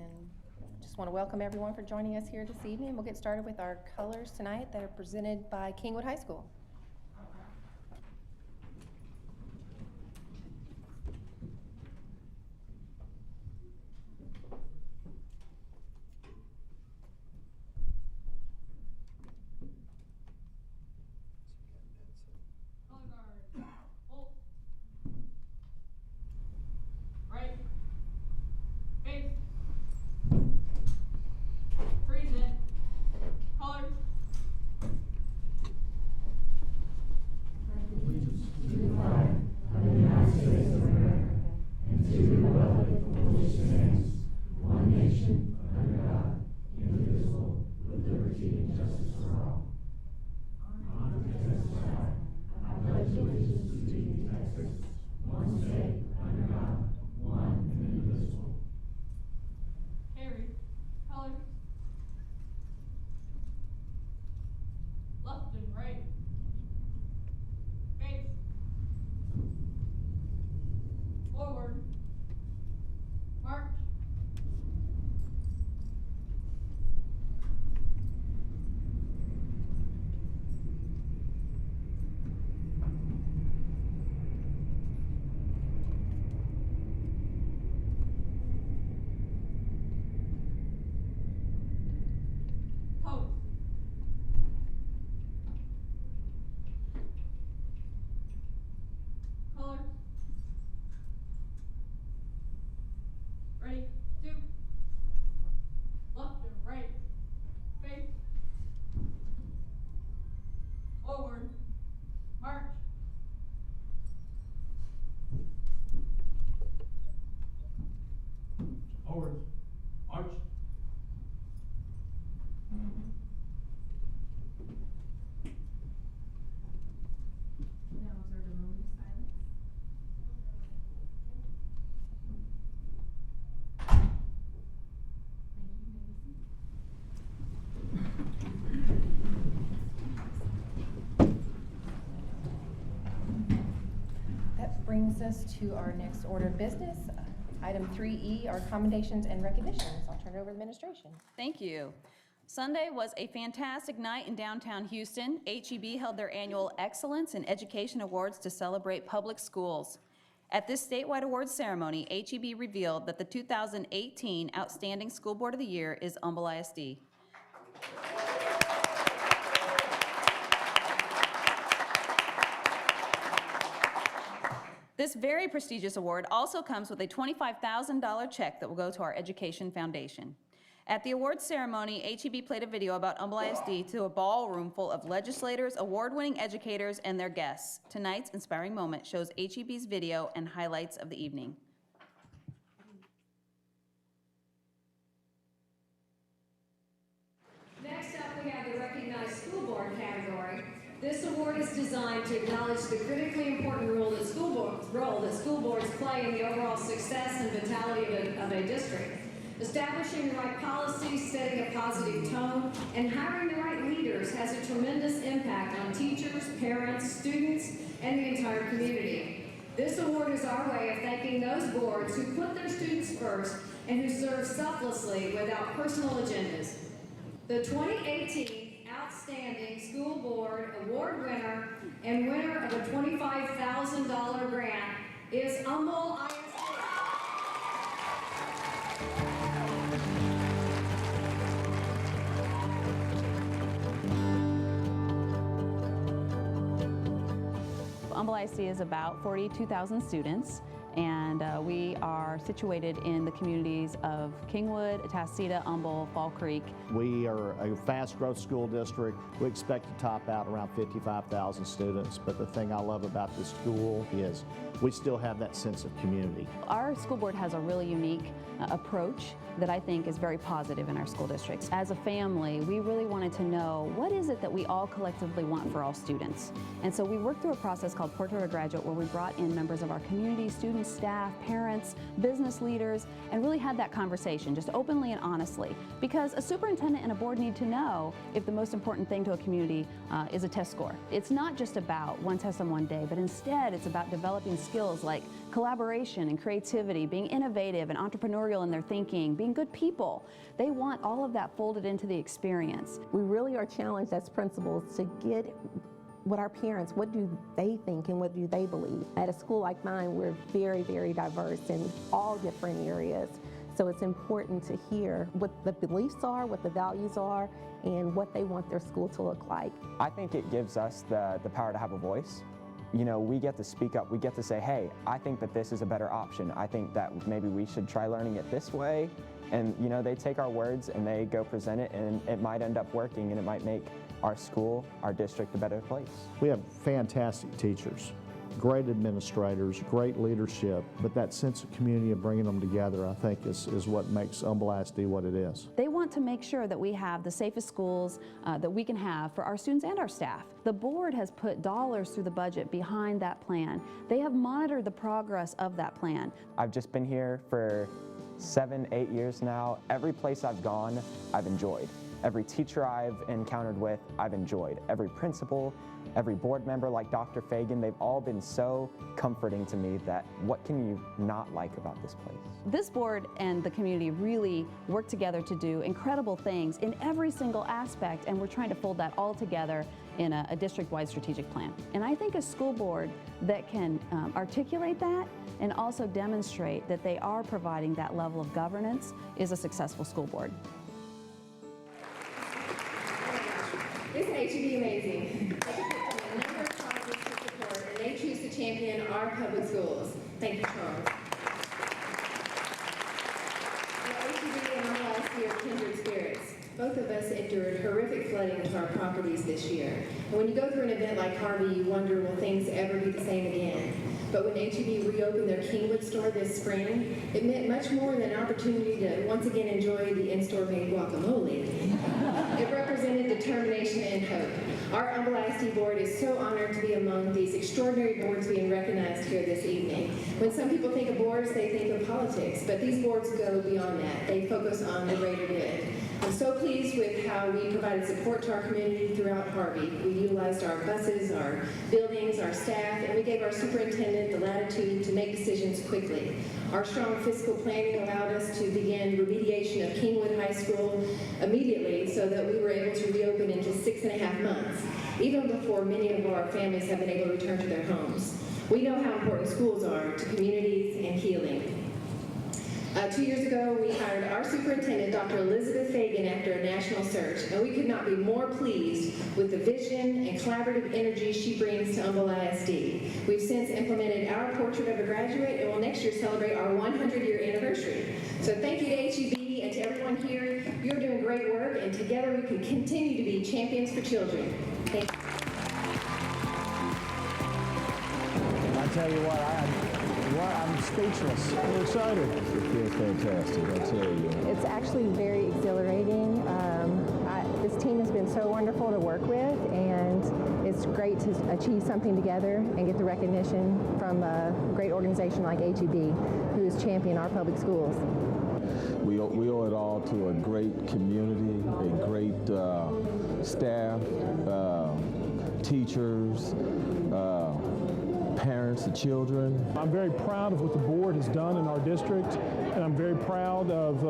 And just want to welcome everyone for joining us here this evening. We'll get started with our colors tonight that are presented by Kingwood High School. Brings us to our next order of business. Item 3E are commendations and recognitions. I'll turn it over to administration. Thank you. Sunday was a fantastic night in downtown Houston. HEB held their annual Excellence in Education Awards to celebrate public schools. At this statewide awards ceremony, HEB revealed that the 2018 Outstanding School Board of the Year is Humble ISD. This very prestigious award also comes with a $25,000 check that will go to our Education Foundation. At the awards ceremony, HEB played a video about Humble ISD to a ballroom full of legislators, award-winning educators, and their guests. Tonight's inspiring moment shows HEB's video and highlights of the evening. Next up, we have the Recognized School Board category. This award is designed to acknowledge the critically important role that school boards play in the overall success and vitality of a district. Establishing the right policies, setting a positive tone, and hiring the right leaders has a tremendous impact on teachers, parents, students, and the entire community. This award is our way of thanking those boards who put their students first and who serve selflessly without personal agendas. The 2018 Outstanding School Board Award winner and winner of a $25,000 grant is Humble ISD. Humble ISD is about 42,000 students, and we are situated in the communities of Kingwood, Atascocita, Humble, Fall Creek. We are a fast growth school district. We expect to top out around 55,000 students, but the thing I love about this school is we still have that sense of community. Our school board has a really unique approach that I think is very positive in our school districts. As a family, we really wanted to know what is it that we all collectively want for all students. And so we worked through a process called Portrait of a Graduate, where we brought in members of our community, student students, staff, parents, business leaders, and really had that conversation just openly and honestly. Because a superintendent and a board need to know if the most important thing to a community is a test score. It's not just about one test on one day, but instead it's about developing skills like collaboration and creativity, being innovative and entrepreneurial in their thinking, being good people. They want all of that folded into the experience. We really are challenged as principals to get what our parents, what do they think and what do they believe? At a school like mine, we're very, very diverse in all different areas. So it's important to hear what the beliefs are, what the values are, and what they want their school to look like. I think it gives us the power to have a voice. You know, we get to speak up, we get to say, hey, I think that this is a better option. I think that maybe we should try learning it this way. And you know, they take our words and they go present it, and it might end up working, and it might make our school, our district a better place. We have fantastic teachers, great administrators, great leadership, but that sense of community and bringing them together, I think, is what makes Humble ISD what it is. They want to make sure that we have the safest schools that we can have for our students and our staff. The board has put dollars through the budget behind that plan. They have monitored the progress of that plan. I've just been here for 7, 8 years now. Every place I've gone, I've enjoyed. Every teacher I've encountered with, I've enjoyed. Every principal, every board member like Dr. Fagan, they've all been so comforting to me that what can you not like about this place? This board and the community really work together to do incredible things in every single aspect, and we're trying to fold that all together in a district-wide strategic plan. And I think a school board that can articulate that and also demonstrate that they are providing that level of governance is a successful school board. This HEB amazing. They can pick from a number of causes to support, and they choose to champion our public schools. Thank you, Charles. The HEB and Humble ISD are kindred spirits. Both of us endured horrific flooding to our properties this year. And when you go through an event like Harvey, you wonder, will things ever be the same again? But when HEB reopened their Kingwood store this spring, it meant much more than an opportunity to once again enjoy the in-store made guacamole. It represented determination and hope. Our Humble ISD board is so honored to be among these extraordinary boards being recognized here this evening. When some people think of boards, they think of politics, but these boards go beyond that. They focus on the greater good. I'm so pleased with how we provided support to our community throughout Harvey. We utilized our buses, our buildings, our staff, and we gave our superintendent the latitude to make decisions quickly. Our strong fiscal planning allowed us to begin remediation of Kingwood High School immediately so that we were able to reopen in just 6.5 months, even before many of our families have been able to return to their homes. We know how important schools are to communities and healing. 2 years ago, we hired our superintendent, Dr. Elizabeth Fagan, after a national search, and we could not be more pleased with the vision and collaborative energy she brings to Humble ISD. We've since implemented our portrait of a graduate, and will next year celebrate our 100-year anniversary. So thank you to HEB and to everyone here. You're doing great work, and together we can continue to be champions for children. Thank you. I tell you what, I'm speechless. We're excited. It feels fantastic, I tell you. It's actually very exhilarating. This team has been so wonderful to work with, and it's great to achieve something together and get the recognition from a great organization like HEB, who has championed our public schools. We owe it all to a great community, a great staff, teachers, parents, the children. I'm very proud of what the board has done in our district, and I'm very proud of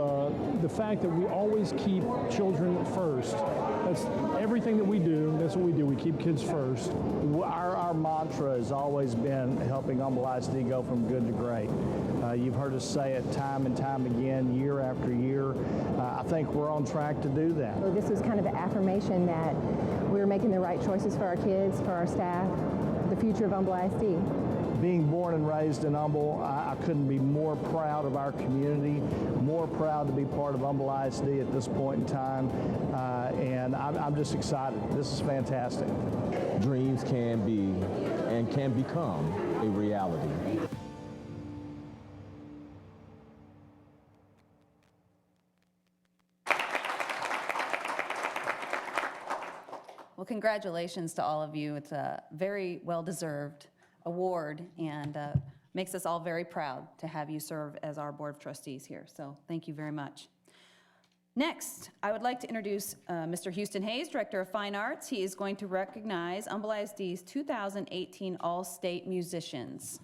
the fact that we always keep children first. That's everything that we do. That's what we do. We keep kids first. Our mantra has always been helping Humble ISD go from good to great. You've heard us say it time and time again, year after year. I think we're on track to do that. So this was kind of an affirmation that we were making the right choices for our kids, for our staff, the future of Humble ISD. Being born and raised in Humble, I couldn't be more proud of our community, more proud to be part of Humble ISD at this point in time, and I'm just excited. This is fantastic. Dreams can be and can become a reality. Well, congratulations to all of you. It's a very well-deserved award, and Makes us all very proud to have you serve as our Board of Trustees here, so thank you very much. Next, I would like to introduce Mr. Houston Hayes, Director of Fine Arts. He is going to recognize Humble ISD's 2018 All-State Musicians.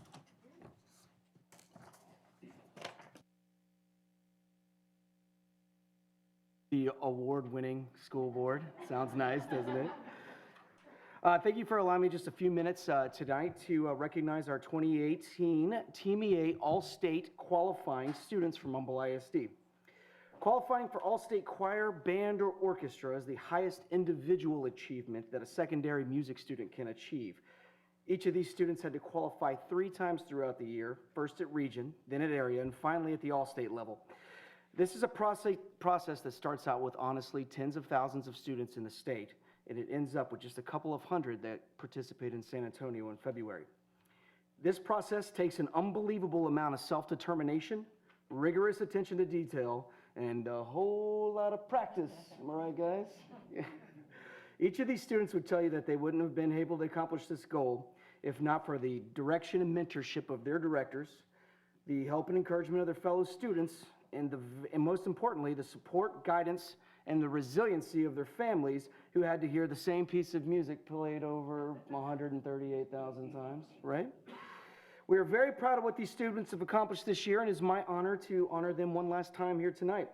The award-winning school board. Sounds nice, doesn't it? Thank you for allowing me just a few minutes tonight to recognize our 2018 Team EA All-State qualifying students from Humble ISD. Qualifying for All-State Choir, Band, or Orchestra is the highest individual achievement that a secondary music student can achieve. Each of these students had to qualify 3 times throughout the year, first at region, then at area, and finally at the All-State level. This is a process that starts out with, honestly, tens of thousands of students in the state, and it ends up with just a couple of hundred that participate in San Antonio in February. This process takes an unbelievable amount of self-determination, rigorous attention to detail, and a whole lot of practice. Am I right, guys? Each of these students would tell you that they wouldn't have been able to accomplish this goal if not for the direction and mentorship of their directors, the help and encouragement of their fellow students, and most importantly, the support, guidance, and the resiliency of their families who had to hear the same piece of music played over 138,000 times, right? We are very proud of what these students have accomplished this year, and it is my honor to honor them one last time here tonight.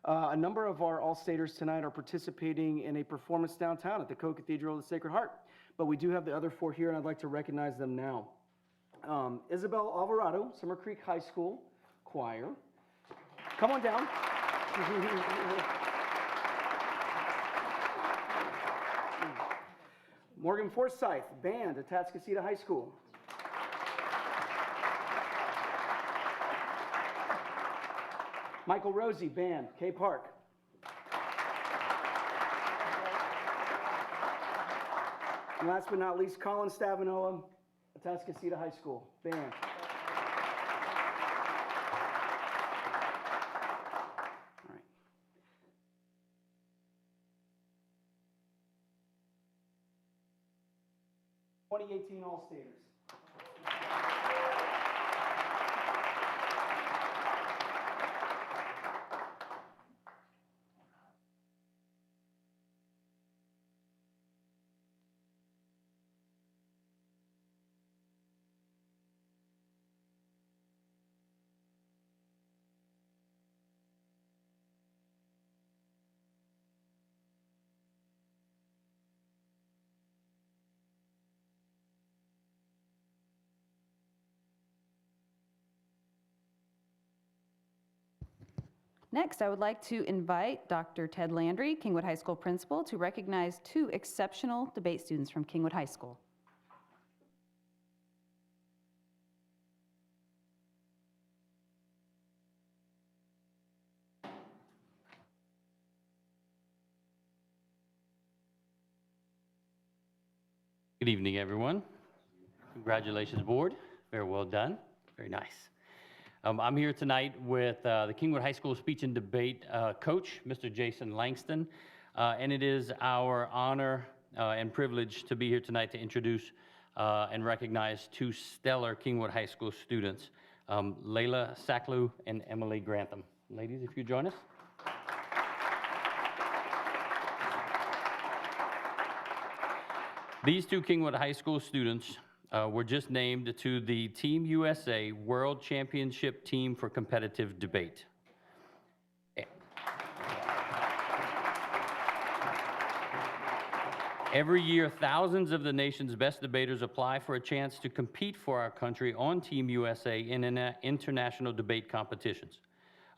A number of our All-Staters tonight are participating in a performance downtown at the Co-Cathedral of the Sacred Heart, but we do have the other 4 here, and I'd like to recognize them now. Isabel Alvarado, Summer Creek High School Choir. Come on down. Morgan Forsyth, Band at Atascocita High School. Michael Rosie, Band, K Park. And last but not least, Colin Stavanoa, Atascocita High School, Band. All right. '18 All-Staters. Next, I would like to invite Dr. Ted Landry, Kingwood High School principal, to recognize 2 exceptional debate students from Kingwood High School. Good evening, everyone. Congratulations, board. Very well done. Very nice. I'm here tonight with the Kingwood High School Speech and Debate coach, Mr. Jason Langston, and it is our honor and privilege to be here tonight to introduce and recognize 2 stellar Kingwood High School students, Layla Sacklew and Emily Grantham. Ladies, if you join us. These 2 Kingwood High School students were just named to the Team USA World Championship Team for Competitive Debate. Every year, thousands of the nation's best debaters apply for a chance to compete for our country on Team USA in international debate competitions.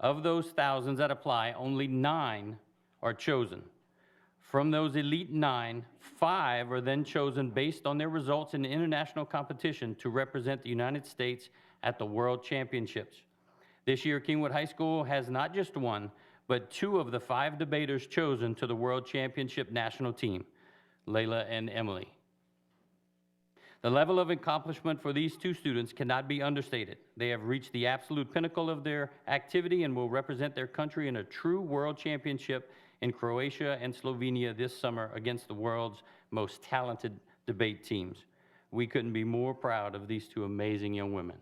Of those thousands that apply, only 9 are chosen. From those elite 9, 5 are then chosen based on their results in international competition to represent the United States at the World Championships. This year, Kingwood High School has not just 1, but 2 of the 5 debaters chosen to the World Championship national team, Layla and Emily. The level of accomplishment for these 2 students cannot be understated. They have reached the absolute pinnacle of their activity and will represent their country in a true World Championship in Croatia and Slovenia this summer against the world's most talented debate teams. We couldn't be more proud of these 2 amazing young women.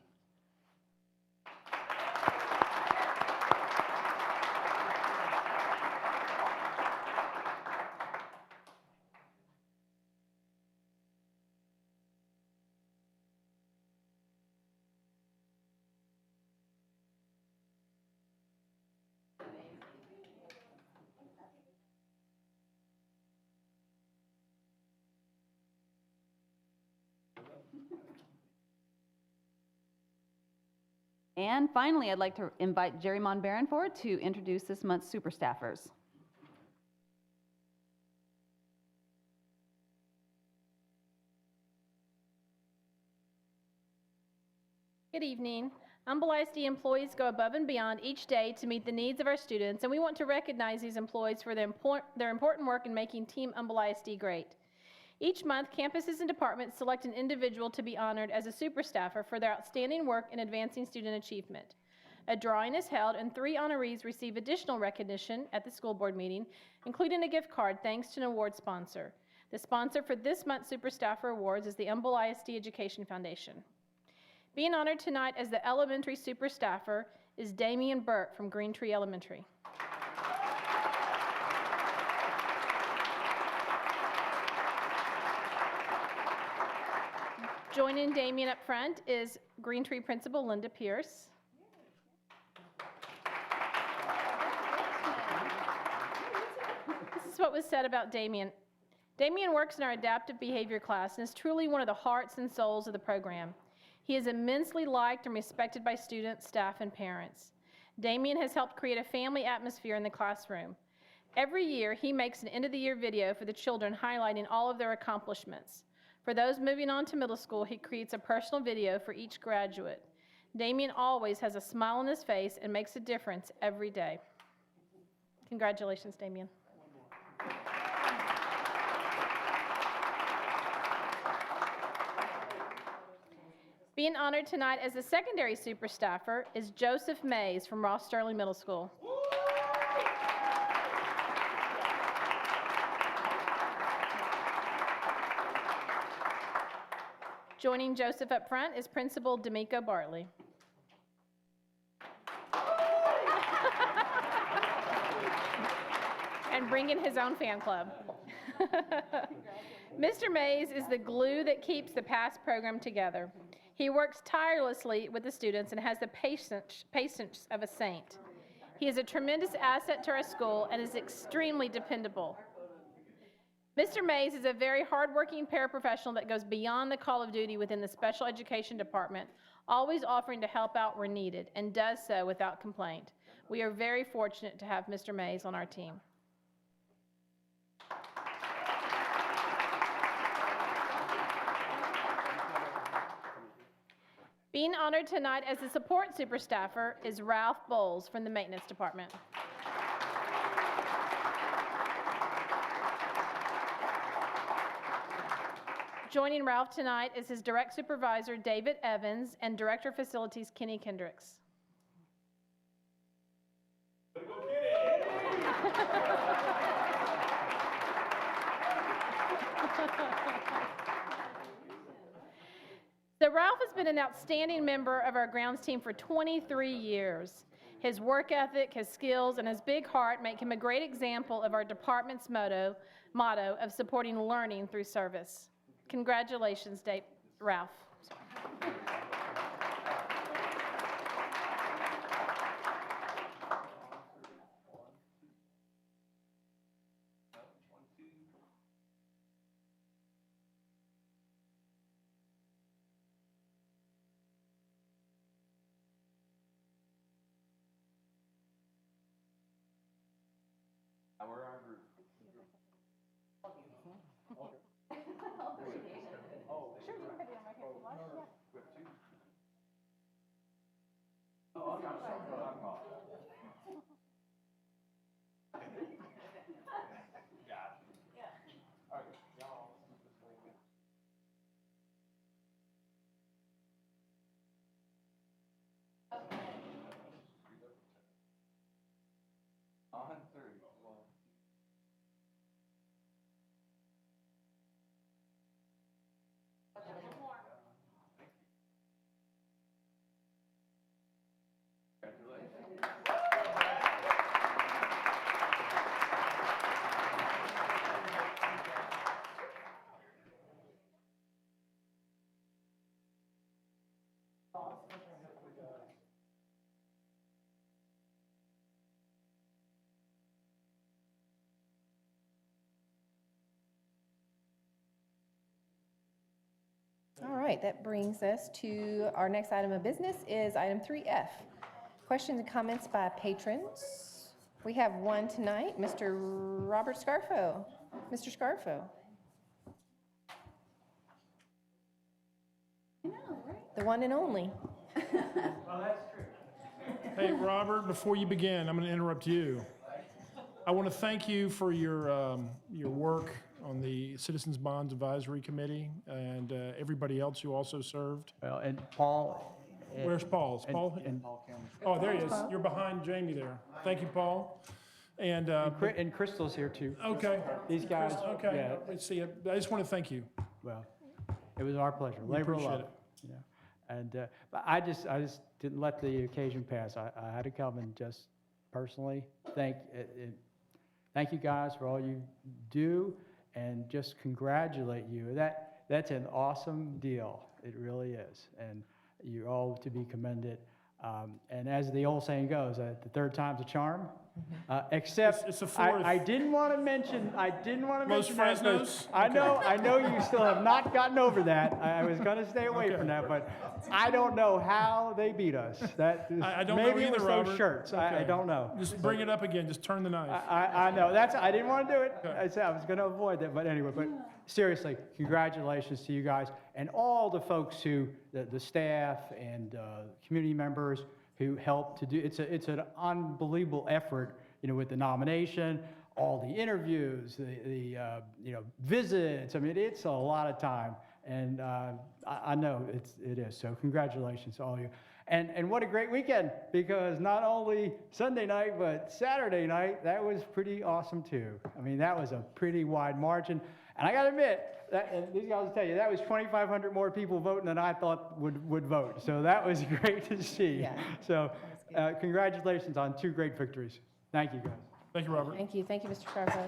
And finally, I'd like to invite Jerry Monbaron forward to introduce this month's super staffers. Good evening. Humble ISD employees go above and beyond each day to meet the needs of our students, and we want to recognize these employees for their important work in making Team Humble ISD great. Each month, campuses and departments select an individual to be honored as a super staffer for their outstanding work in advancing student achievement. A drawing is held, and 3 honorees receive additional recognition at the school board meeting, including a gift card thanks to an award sponsor. The sponsor for this month's Super Staffer Awards is the Humble ISD Education Foundation. Being honored tonight as the elementary super staffer is Damian Burt from Green Tree Elementary. Joining Damian up front is Green Tree Principal Linda Pierce. This is what was said about Damian. Damian works in our adaptive behavior class and is truly one of the hearts and souls of the program. He is immensely liked and respected by students, staff, and parents. Damian has helped create a family atmosphere in the classroom. Every year, he makes an end-of-the-year video for the children highlighting all of their accomplishments. For those moving on to middle school, he creates a personal video for each graduate. Damian always has a smile on his face and makes a difference every day. Congratulations, Damian. Being honored tonight as the secondary super staffer is Joseph Mays from Ross Sterling Middle School. Joining Joseph up front is Principal D'Amico Bartley. And bringing his own fan club. Mr. Mays is the glue that keeps the PASS program together. He works tirelessly with the students and has the patience of a saint. He is a tremendous asset to our school and is extremely dependable. Mr. Mays is a very hardworking paraprofessional that goes beyond the call of duty within the special education department, always offering to help out where needed, and does so without complaint. We are very fortunate to have Mr. Mays on our team. Being honored tonight as the support super staffer is Ralph Bowles from the maintenance department. Joining Ralph tonight is his direct supervisor, David Evans, and Director of Facilities, Kenny Kendricks. So Ralph has been an outstanding member of our grounds team for 23 years. His work ethic, his skills, and his big heart make him a great example of our department's motto of supporting learning through service. Congratulations, Ralph. We're our group. On 3. All right, that brings us to our next item of business is item 3F. Questions and comments by patrons. We have one tonight, Mr. Robert Scarfo. Mr. Scarfo. The one and only. Hey, Robert, before you begin, I'm going to interrupt you. I want to thank you for your work on the Citizens Bonds Advisory Committee and everybody else who also served. Well, and Paul. Where's Paul? Is Paul? And Paul Cameron. Oh, there he is. You're behind Jamie there. Thank you, Paul. And And Crystal's here too. okay. These guys. Okay. Yeah, Let's see. I just want to thank you. well, it was our pleasure. We Labor of appreciate love. it. You know. And but I just didn't let the occasion pass. I had to come and just personally thank you guys for all you do, and just congratulate you. That's an awesome deal. It really is, and you're all to be commended. And as the old saying goes, the third time's a charm. Except It's a fourth. I didn't want to mention. Los that, but Fresnos? I know you still have not gotten over that. I was going to stay away Okay. from that, but I don't know how they beat us. That is, I don't maybe know it either, was Robert. those shirts. I Okay. don't know. Just bring it up again. Just turn the knife. I know. I didn't want to do it. Okay. I said I was going to avoid that, but anyway. But seriously, congratulations to you guys and all the folks who, the staff and community members who helped to do. It's an unbelievable effort. With the nomination, all the interviews, the visits. I mean, it's a lot of time, and I know it is. So congratulations to all of you. And what a great weekend, because not only Sunday night, but Saturday night, that was pretty awesome too. I mean, that was a pretty wide margin. And I got to admit, and these guys will tell you, that was 2,500 more people voting than I thought would vote. So that was great to see. Yeah. So congratulations on two great victories. Thank you, guys. Thank you, Robert. Thank you, Mr. Scarfo.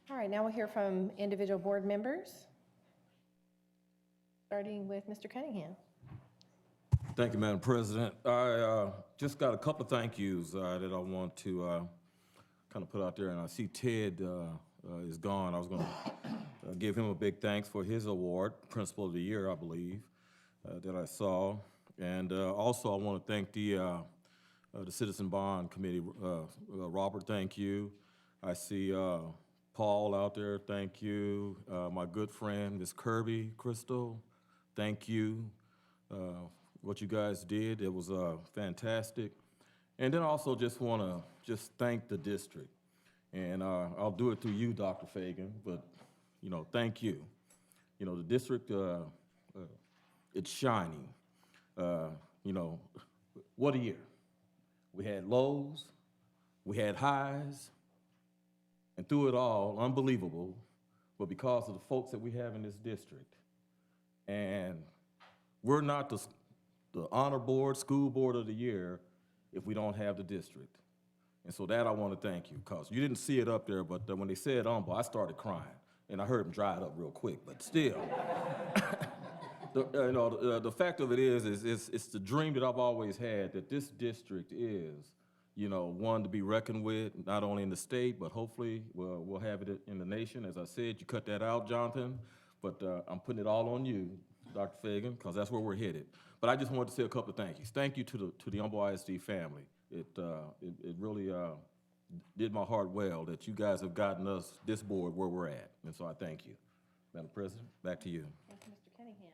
All right, now we'll hear from individual board members, starting with Mr. Cunningham. Thank you, Madam President. I just got a couple of thank yous that I want to kind of put out there, and I see Ted is gone. I was going to give him a big thanks for his award, Principal of the Year, I believe, that I saw. And also, I want to thank the Citizen Bond Committee. Robert, thank you. I see Paul out there, thank you. My good friend, Ms. Kirby, Crystal, thank you. What you guys did, it was fantastic. And then I also just want to just thank the district. And I'll do it through you, Dr. Fagan, but, thank you. The district, it's shining. What a year. We had lows, we had highs, and through it all, unbelievable, but because of the folks that we have in this district. And we're not the honor board, school board of the year if we don't have the district. And so that I want to thank you, because you didn't see it up there, but when they said humble, I started crying. And I heard them dry it up real quick, but still. The fact of it is it's the dream that I've always had, that this district is, one to be reckoned with, not only in the state, but hopefully we'll have it in the nation. As I said, you cut that out, Jonathan, but I'm putting it all on you, Dr. Fagan, because that's where we're headed. But I just wanted to say a couple of thank yous. Thank you to the Humble ISD family. It really did my heart well that you guys have gotten us, this board, where we're at. And so I thank you. Madam President, back to you. Thank you, Mr. Cunningham.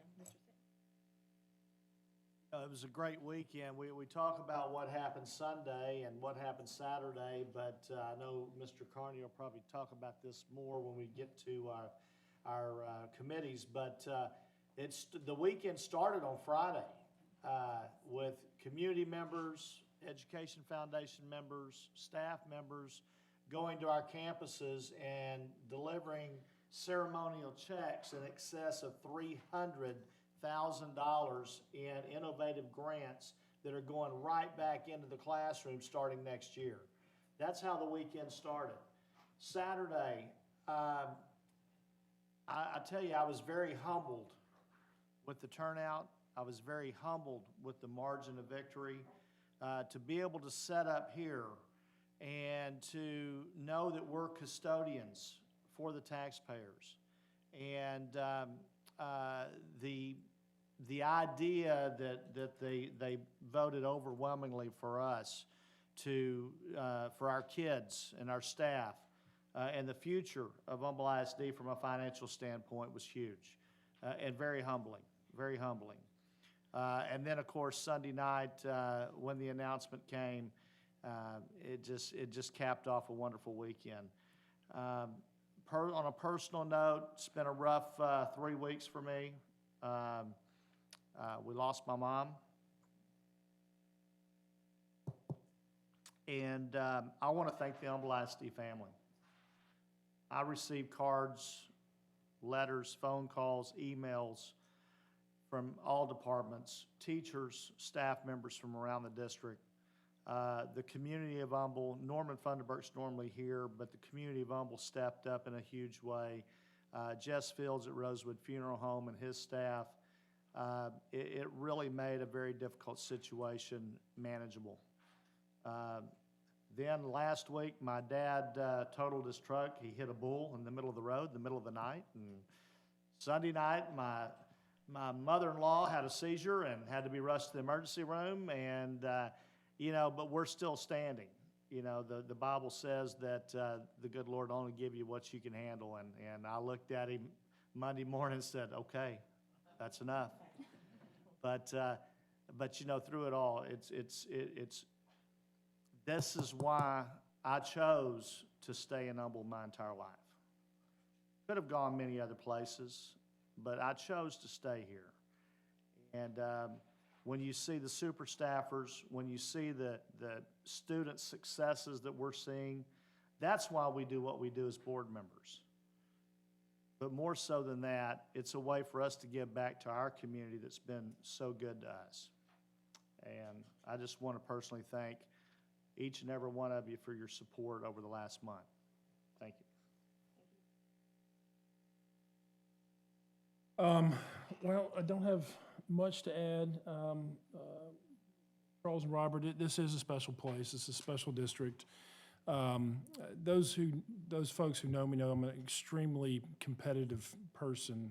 It was a great weekend. We talk about what happened Sunday and what happened Saturday, but I know Mr. Carney will probably talk about this more when we get to our committees. But the weekend started on Friday with community members, Education Foundation members, staff members going to our campuses and delivering ceremonial checks in excess of $300,000 in innovative grants that are going right back into the classroom starting next year. That's how the weekend started. Saturday, I tell you, I was very humbled with the turnout. I was very humbled with the margin of victory. To be able to set up here and to know that we're custodians for the taxpayers, And the idea that they voted overwhelmingly for us for our kids and our staff and the future of Humble ISD from a financial standpoint was huge and very humbling, very humbling. And then, of course, Sunday night when the announcement came, it just capped off a wonderful weekend. On a personal note, it's been a rough 3 weeks for me. We lost my mom. And I want to thank the Humble ISD family. I received cards, letters, phone calls, emails from all departments, teachers, staff members from around the district. The community of Humble, Norman Funderburk's normally here, but the community of Humble stepped up in a huge way. Jess Fields at Rosewood Funeral Home and his staff, it really made a very difficult situation manageable. Then last week, my dad totaled his truck. He hit a bull in the middle of the road, in the middle of the night. And Sunday night, my mother-in-law had a seizure and had to be rushed to the emergency room. And but we're still standing. The Bible says that the good Lord only give you what you can handle. And I looked at him Monday morning and said, okay, that's enough. But through it all, this is why I chose to stay in Humble my entire life. Could have gone many other places, but I chose to stay here. And when you see the super staffers, when you see the student successes that we're seeing, that's why we do what we do as board members. But more so than that, it's a way for us to give back to our community that's been so good to us. And I just want to personally thank each and every one of you for your support over the last month. Thank you. Well, I don't have much to add. Charles and Robert, this is a special place. It's a special district. Those folks who know me know I'm an extremely competitive person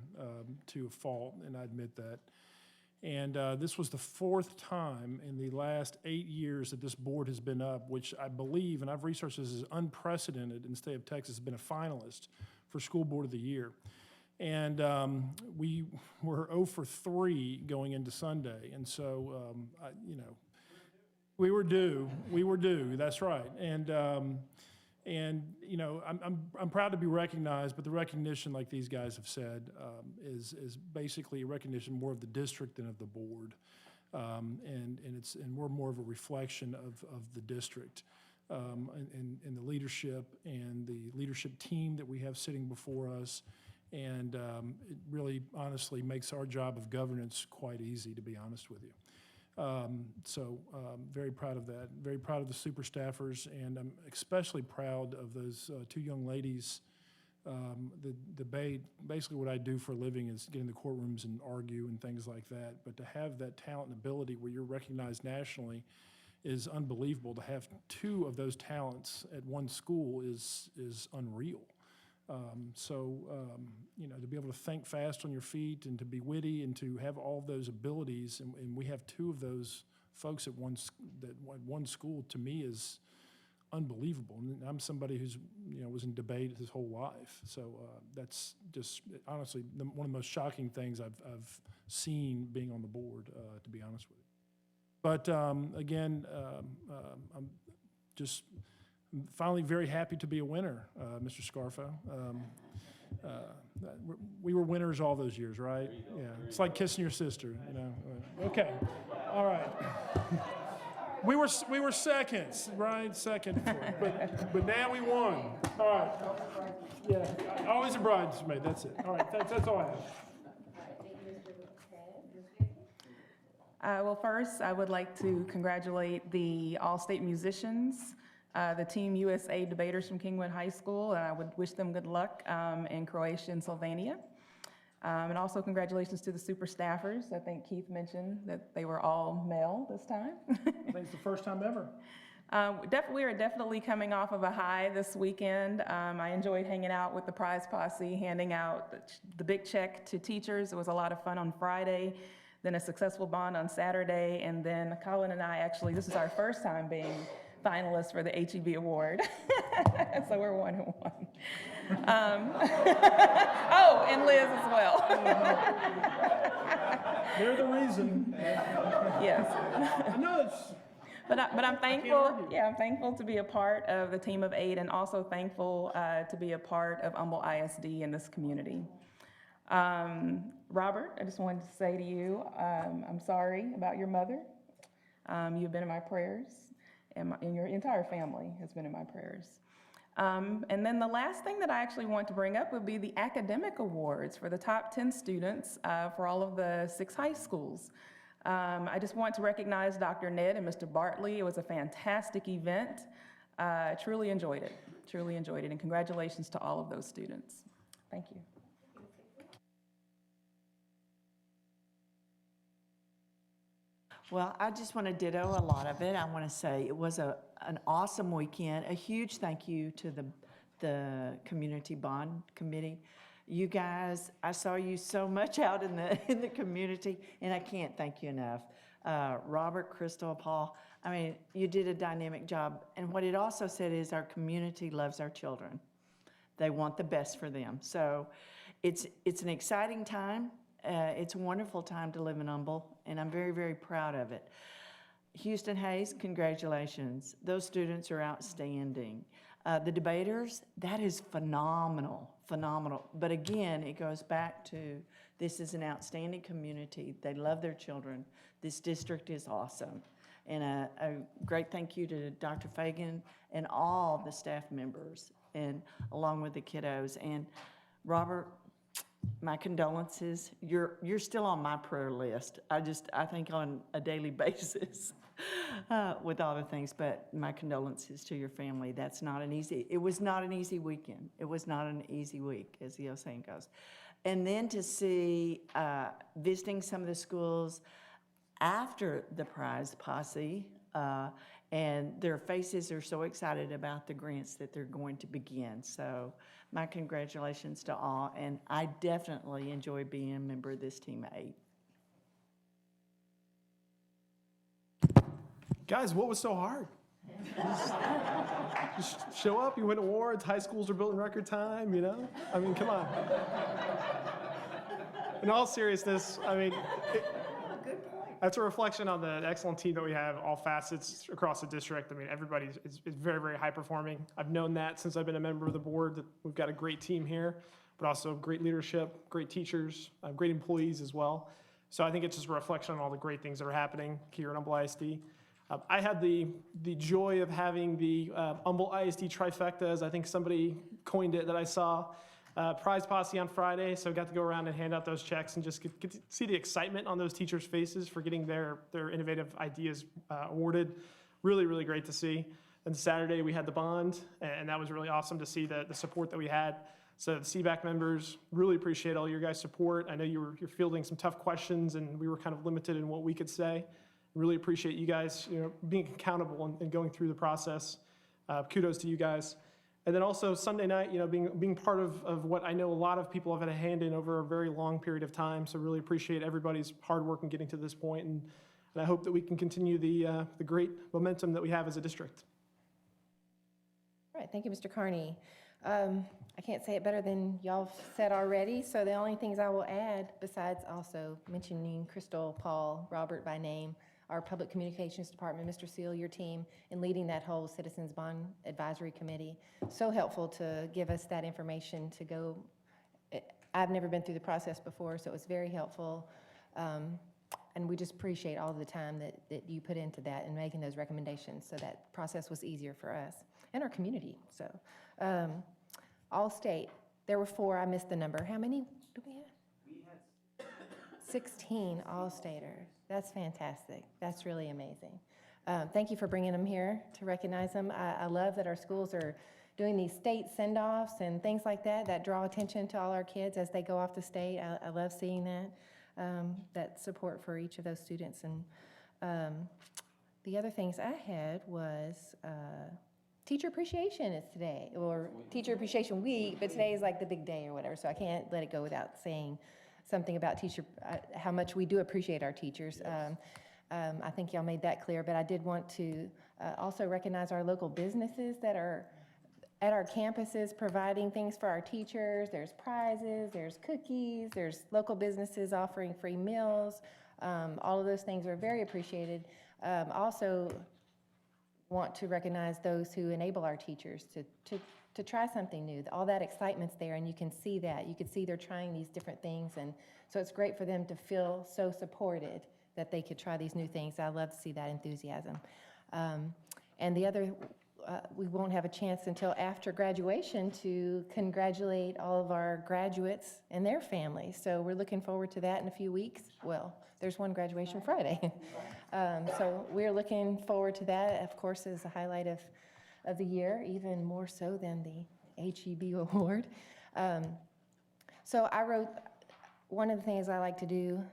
to a fault, and I admit that. And this was the 4th time in the last 8 years that this board has been up, which I believe, and I've researched this, is unprecedented in the state of Texas, has been a finalist for School Board of the Year. And we were 0 for 3 going into Sunday. And so, we were due, that's right. And I'm proud to be recognized, but the recognition, like these guys have said, is basically a recognition more of the district than of the board. And we're more of a reflection of the district and the leadership and the leadership team that we have sitting before us. And it really, honestly, makes our job of governance quite easy, to be honest with you. Very proud of that. Very proud of the super staffers, and I'm especially proud of those 2 young ladies. The debate, basically what I do for a living is get in the courtrooms and argue and things like that. But to have that talent and ability where you're recognized nationally is unbelievable. To have 2 of those talents at one school is unreal. To be able to think fast on your feet and to be witty and to have all those abilities, and we have 2 of those folks at one school, to me is unbelievable. And I'm somebody who's was in debate his whole life, so that's just honestly one of the most shocking things I've seen being on the board, to be honest with you. But again, I'm just finally very happy to be a winner, Mr. Scarfo. We were winners all those years, right? Yeah, it's like kissing your sister, Okay, all right. We were seconds, right? Second, but now we won. All right. Yeah, always a bridesmaid. That's it. All right, that's all I have. Well, first, I would like to congratulate the All-State musicians, the Team USA debaters from Kingwood High School, and I would wish them good luck in Croatia and Slovenia. And also congratulations to the super staffers. I think Keith mentioned that they were all male this time. I think it's the first time ever. We are definitely coming off of a high this weekend. I enjoyed hanging out with the prize posse, handing out the big check to teachers. It was a lot of fun on Friday, then a successful bond on Saturday, and then Colin and I actually, this is our first time being finalists for the HEB Award. So we're 1-1. Oh, and Liz as well. They're the reason. Yes. I know it's. But I'm thankful. Yeah, I'm thankful to be a part of the team of 8, and also thankful to be a part of Humble ISD in this community. Robert, I just wanted to say to you, I'm sorry about your mother. You've been in my prayers, and your entire family has been in my prayers. And then the last thing that I actually want to bring up would be the academic awards for the top 10 students for all of the 6 high schools. I just want to recognize Dr. Ned and Mr. Bartley. It was a fantastic event. I truly enjoyed it, and congratulations to all of those students. Thank you. Well, I just want to ditto a lot of it. I want to say it was an awesome weekend. A huge thank you to the Community Bond Committee. You guys, I saw you so much out in the community, and I can't thank you enough. Robert, Crystal, Paul, I mean, you did a dynamic job. And what it also said is our community loves our children. They want the best for them. So it's an exciting time. It's a wonderful time to live in Humble, and I'm very, very proud of it. Houston Hayes, congratulations. Those students are outstanding. The debaters, that is phenomenal, phenomenal. But again, it goes back to this is an outstanding community. They love their children. This district is awesome. And a great thank you to Dr. Fagan and all the staff members, and along with the kiddos. And Robert, my condolences. You're still on my prayer list. I think on a daily basis with all the things, but my condolences to your family. It was not an easy weekend. It was not an easy week, as the old saying goes. And then to see, visiting some of the schools after the prize posse, and their faces are so excited about the grants that they're going to begin. So my congratulations to all, and I definitely enjoy being a member of this team of 8. Guys, what was so hard? Just show up, you win awards, high schools are built in record time, you know? I mean, come on. In all seriousness, I mean, that's a reflection on the excellent team that we have, all facets across the district. I mean, everybody is very, very high performing. I've known that since I've been a member of the board, that we've got a great team here, but also great leadership, great teachers, great employees as well. So I think it's just a reflection on all the great things that are happening here at Humble ISD. I had the joy of having the Humble ISD trifecta, as I think somebody coined it that I saw. Prize posse on Friday, so I got to go around and hand out those checks and just get to see the excitement on those teachers' faces for getting their innovative ideas awarded. Really, really great to see. And Saturday we had the bond, and that was really awesome to see the support that we had. So the CBAC members, really appreciate all your guys' support. I know you're fielding some tough questions, and we were kind of limited in what we could say. Really appreciate you guys, being accountable and going through the process. Kudos to you guys. And then also Sunday night, being part of what I know a lot of people have had a hand in over a very long period of time. So really appreciate everybody's hard work in getting to this point, and I hope that we can continue the great momentum that we have as a district. All right, thank you, Mr. Carney. I can't say it better than y'all said already, so the only things I will add, besides also mentioning Crystal, Paul, Robert by name, our Public Communications Department, Mr. Seal, your team, in leading that whole Citizens Bond Advisory Committee. So helpful to give us that information to go. I've never been through the process before, so it was very helpful. And we just appreciate all the time that you put into that and making those recommendations, so that process was easier for us and our community. So, all state, there were 4, I missed the number. How many do we have? We had 16 all-staters. That's fantastic. That's really amazing. Thank you for bringing them here to recognize them. I love that our schools are doing these state send-offs and things like that draw attention to all our kids as they go off to state. I love seeing that support for each of those students. And The other things I had was Teacher Appreciation is today, or Teacher Appreciation Week, but today is like the big day or whatever, so I can't let it go without saying something about how much we do appreciate our teachers. I think y'all made that clear, but I did want to also recognize our local businesses that are at our campuses providing things for our teachers. There's prizes, there's cookies, there's local businesses offering free meals. All of those things are very appreciated. Also want to recognize those who enable our teachers to try something new. All that excitement's there, and you can see that. You can see they're trying these different things, and so it's great for them to feel so supported that they could try these new things. I love to see that enthusiasm. And the other, we won't have a chance until after graduation to congratulate all of our graduates and their families. So we're looking forward to that in a few weeks. Well, there's one graduation Friday. So we're looking forward to that, of course, as a highlight of the year, even more so than the HEB award. So I wrote, one of the things I like to do,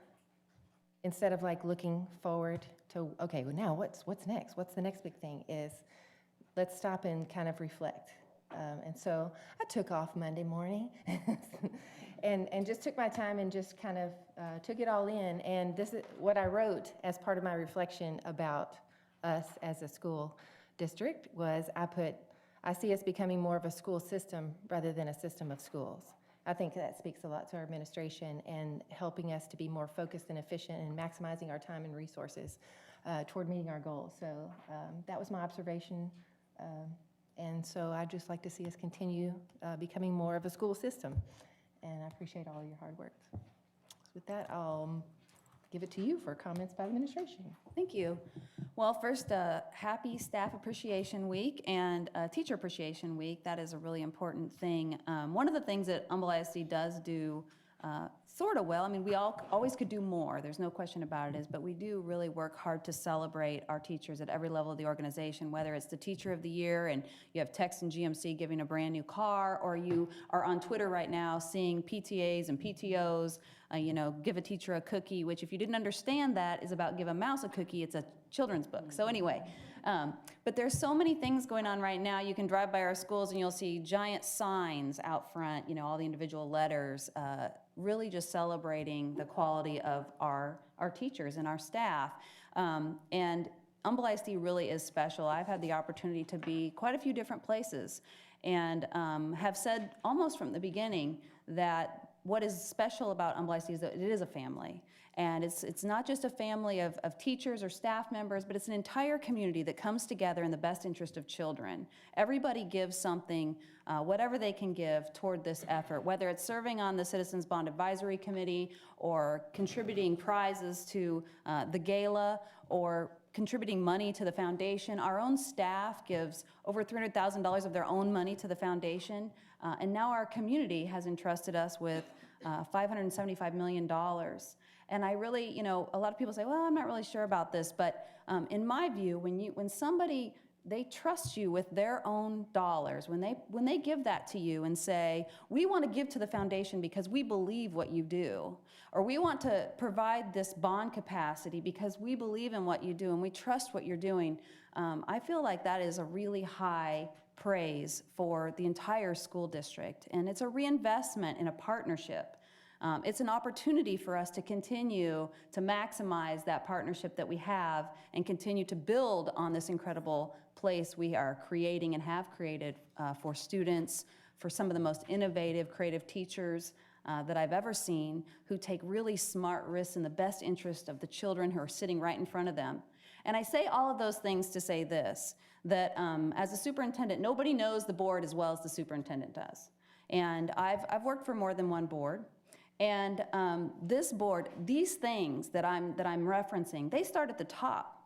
instead of like looking forward to, okay, well now what's next? What's the next big thing is, let's stop and kind of reflect. And so I took off Monday morning and just took my time and just kind of took it all in. And this is what I wrote as part of my reflection about us as a school district was I see us becoming more of a school system rather than a system of schools. I think that speaks a lot to our administration and helping us to be more focused and efficient and maximizing our time and resources toward meeting our goals. So that was my observation. And so I'd just like to see us continue becoming more of a school system. And I appreciate all your hard work. With that, I'll give it to you for comments by the administration. Thank you. Well, first, happy Staff Appreciation Week and Teacher Appreciation Week. That is a really important thing. One of the things that Humble ISD does do sort of well, I mean, we always could do more, there's no question about it, but we do really work hard to celebrate our teachers at every level of the organization, whether it's the Teacher of the Year and you have Tex and GMC giving a brand new car, or you are on Twitter right now seeing PTAs and PTOs, give a teacher a cookie, which if you didn't understand that is about give a mouse a cookie, it's a children's book. So anyway, but there's so many things going on right now. You can drive by our schools and you'll see giant signs out front, all the individual letters, really just celebrating the quality of our teachers and our staff. And Humble ISD really is special. I've had the opportunity to be quite a few different places and have said almost from the beginning that what is special about Humble ISD is that it is a family. And it's not just a family of teachers or staff members, but it's an entire community that comes together in the best interest of children. Everybody gives something, whatever they can give toward this effort, whether it's serving on the Citizens Bond Advisory Committee or contributing prizes to the gala or contributing money to the foundation. Our own staff gives over $300,000 of their own money to the foundation. And now our community has entrusted us with $575 million. And I really, a lot of people say, well, I'm not really sure about this, but in my view, when somebody, they trust you with their own dollars, when they give that to you and say, we want to give to the foundation because we believe what you do, or we want to provide this bond capacity because we believe in what you do and we trust what you're doing, I feel like that is a really high praise for the entire school district. And it's a reinvestment in a partnership. It's an opportunity for us to continue to maximize that partnership that we have and continue to build on this incredible place we are creating and have created for students, for some of the most innovative, creative teachers that I've ever seen who take really smart risks in the best interest of the children who are sitting right in front of them. And I say all of those things to say this, that as a superintendent, nobody knows the board as well as the superintendent does. And I've worked for more than one board. And this board, these things that I'm referencing, they start at the top.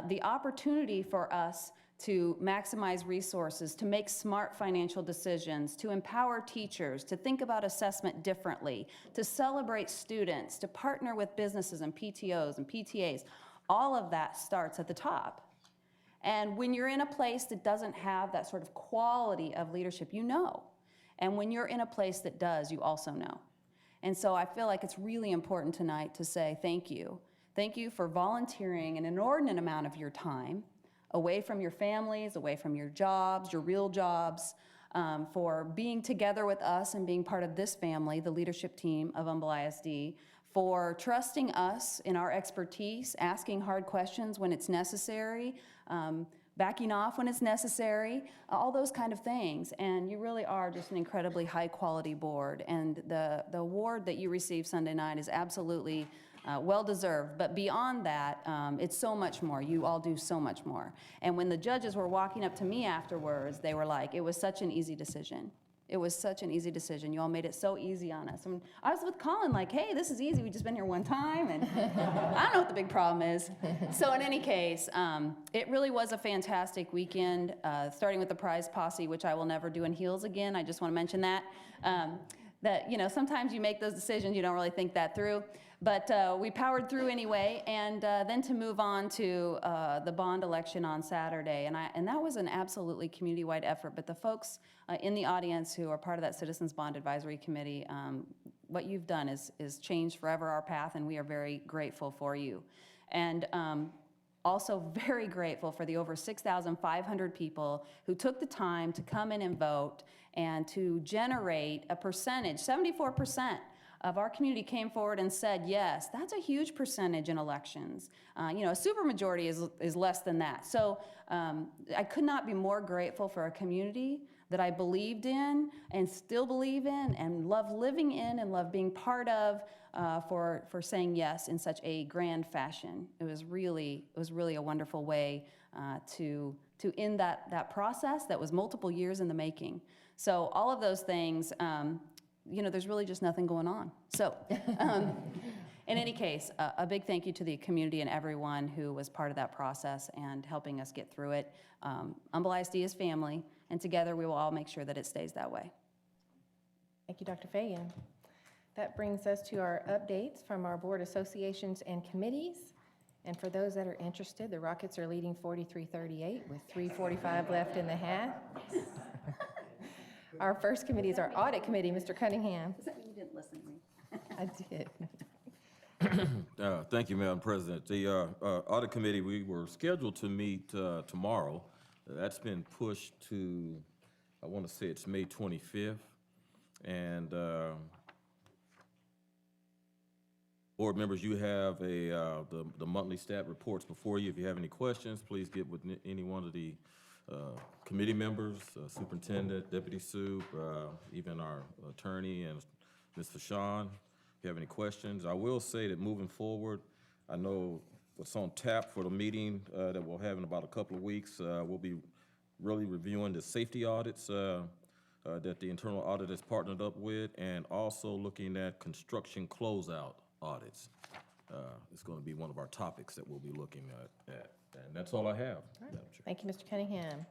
The opportunity for us to maximize resources, to make smart financial decisions, to empower teachers, to think about assessment differently, to celebrate students, to partner with businesses and PTOs and PTAs, all of that starts at the top. And when you're in a place that doesn't have that sort of quality of leadership, you know. And when you're in a place that does, you also know. And so I feel like it's really important tonight to say thank you Thank you for volunteering an inordinate amount of your time away from your families, away from your jobs, your real jobs, for being together with us and being part of this family, the leadership team of Humble ISD, for trusting us in our expertise, asking hard questions when it's necessary, backing off when it's necessary, all those kind of things. And you really are just an incredibly high-quality board. And the award that you received Sunday night is absolutely well-deserved. But beyond that, it's so much more. You all do so much more. And when the judges were walking up to me afterwards, they were like, it was such an easy decision. It was such an easy decision. You all made it so easy on us. And I was with Colin like, hey, this is easy. We've just been here one time, and I don't know what the big problem is. So in any case, it really was a fantastic weekend, starting with the prize posse, which I will never do in heels again. I just want to mention that. That, you know, sometimes you make those decisions, you don't really think that through. But we powered through anyway, and then to move on to the bond election on Saturday. And that was an absolutely community-wide effort. But the folks in the audience who are part of that Citizens Bond Advisory Committee, what you've done is changed forever our path, and we are very grateful for you. And also very grateful for the over 6,500 people who took the time to come in and vote and to generate a percentage, 74%. Of our community came forward and said, yes, that's a huge percentage in elections. You know, a supermajority is less than that. So I could not be more grateful for a community that I believed in and still believe in and love living in and love being part of for saying yes in such a grand fashion. It was really a wonderful way to end that process that was multiple years in the making. So all of those things, you know, there's really just nothing going on. So in any case, a big thank you to the community and everyone who was part of that process and helping us get through it. Humble ISD is family, and together we will all make sure that it stays that way. Thank you, Dr. Fagan. That brings us to our updates from our board associations and committees. And for those that are interested, the Rockets are leading 43-38 with 3:45 left in the half. Our first committee is our audit committee, Mr. Cunningham. Does that mean you didn't listen to me? I did. Thank you, Madam President. The audit committee, we were scheduled to meet tomorrow. That's been pushed to, I want to say it's May 25th. And board members, you have the monthly stat reports before you. If you have any questions, please get with any one of the committee members, superintendent, deputy soup, even our attorney and Ms. Fashawn. If you have any questions, I will say that moving forward, I know what's on tap for the meeting that we'll have in about a couple of weeks. We'll be really reviewing the safety audits that the internal audit has partnered up with, and also looking at construction closeout audits. It's going to be one of our topics that we'll be looking at. And that's all I have. Right. Thank you, Mr. Cunningham.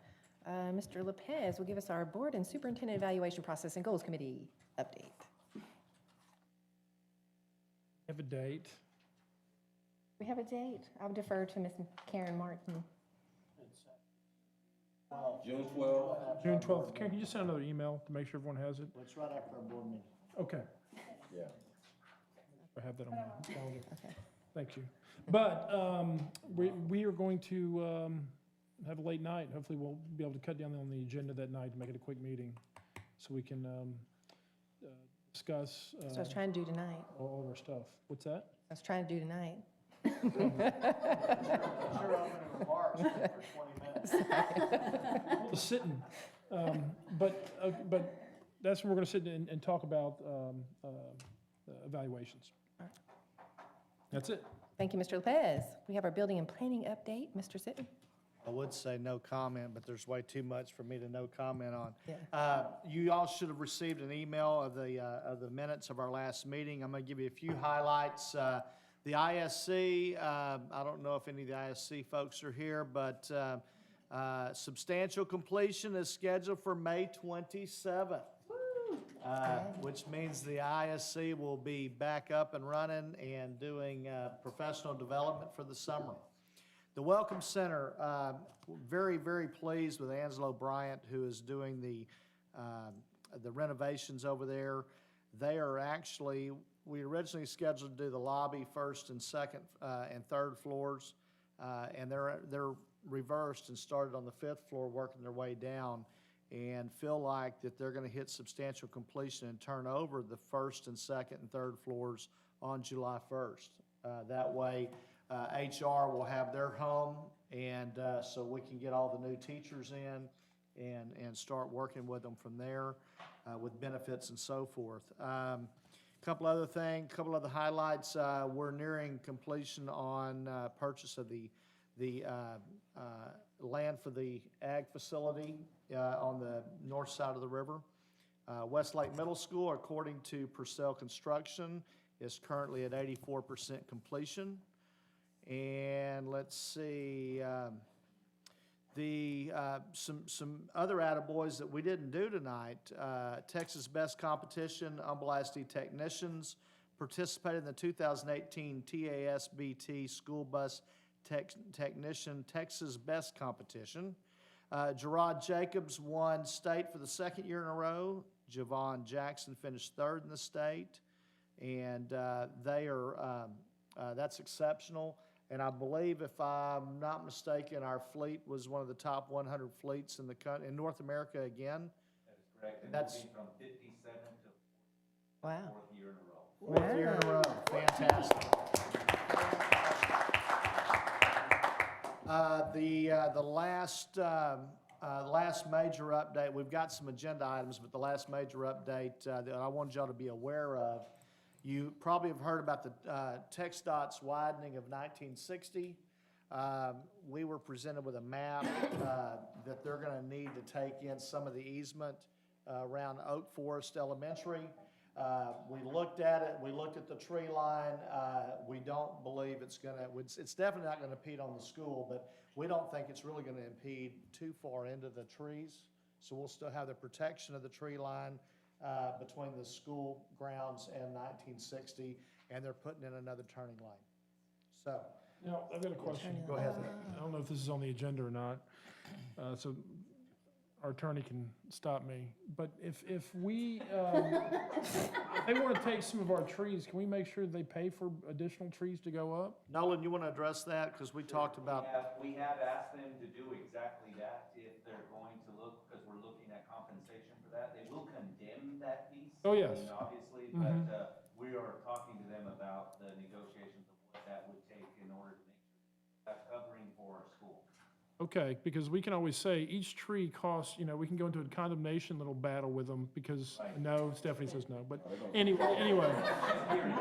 Mr. Lopez will give us our board and superintendent evaluation process and goals committee update. Have a date. We have a date. I'll defer to Ms. Karen Martin. June 12th. June 12th. Karen, can you just send another email to make sure everyone has it? It's right after our board meeting. Okay. Yeah. I have that on my calendar. Okay. Thank you. But we are going to have a late night. Hopefully we'll be able to cut down on the agenda that night to make it a quick meeting so we can discuss So I was trying to do tonight. all of our stuff. What's that? I was trying to do tonight. Just sitting. But that's when we're going to sit and talk about evaluations. That's it. Thank you, Mr. Lopez. We have our building and planning update. Mr. Sitton. I would say no comment, but there's way too much for me to no comment on. Yeah. You all should have received an email of the minutes of our last meeting. I'm going to give you a few highlights. The ISC, I don't know if any of the ISC folks are here, but substantial completion is scheduled for May 27th. Which means the ISC will be back up and running and doing professional development for the summer. The Welcome Center, very, very pleased with Angelo Bryant, who is doing the renovations over there. They are actually we originally scheduled to do the lobby first and second and third floors, and they're reversed and started on the 5th floor, working their way down, and feel like that they're going to hit substantial completion and turn over the 1st and 2nd and 3rd floors on July 1st. That way, HR will have their home, and so we can get all the new teachers in and start working with them from there with benefits and so forth. Couple other things, couple other highlights. We're nearing completion on purchase of the land for the ag facility on the north side of the river. Westlake Middle School, according to Purcell Construction, is currently at 84% completion. And let's see, some other attaboys that we didn't do tonight. Texas Best Competition, Humble ISD technicians participated in the 2018 TASBT School Bus Technician Texas Best Competition. Gerard Jacobs won state for the 2nd year in a row. Javon Jackson finished 3rd in the state, and that's exceptional. And I believe, if I'm not mistaken, our fleet was one of the top 100 fleets in in North America again. That is correct. And That's moving from 57 to Wow. 4th year in a row. 4th year in a row. Fantastic. The last major update, we've got some agenda items, but the last major update that I wanted y'all to be aware of, you probably have heard about the TxDOT's widening of 1960. We were presented with a map that they're going to need to take in some of the easement around Oak Forest Elementary. We looked at it. We looked at the tree line. We don't believe it's definitely not going to impede on the school, but we don't think it's really going to impede too far into the trees. So we'll still have the protection of the tree line between the school grounds and 1960, and they're putting in another turning lane. So. Now, I've got a question. Go ahead. I don't know if this is on the agenda or not, so our attorney can stop me. But if we, if they want to take some of our trees, can we make sure they pay for additional trees to go up? Nolan, you want to address that? Because we talked about. We have asked them to do exactly that if they're going to look, because we're looking at compensation for that. They will condemn that piece. Oh, yes. I mean, obviously, Mhm. but we are talking to them about the negotiations of what that would take in order to make sure that's covering for our school. Okay, because we can always say each tree costs, we can go into a condemnation little battle with them because, no, Stephanie says no, but anyway.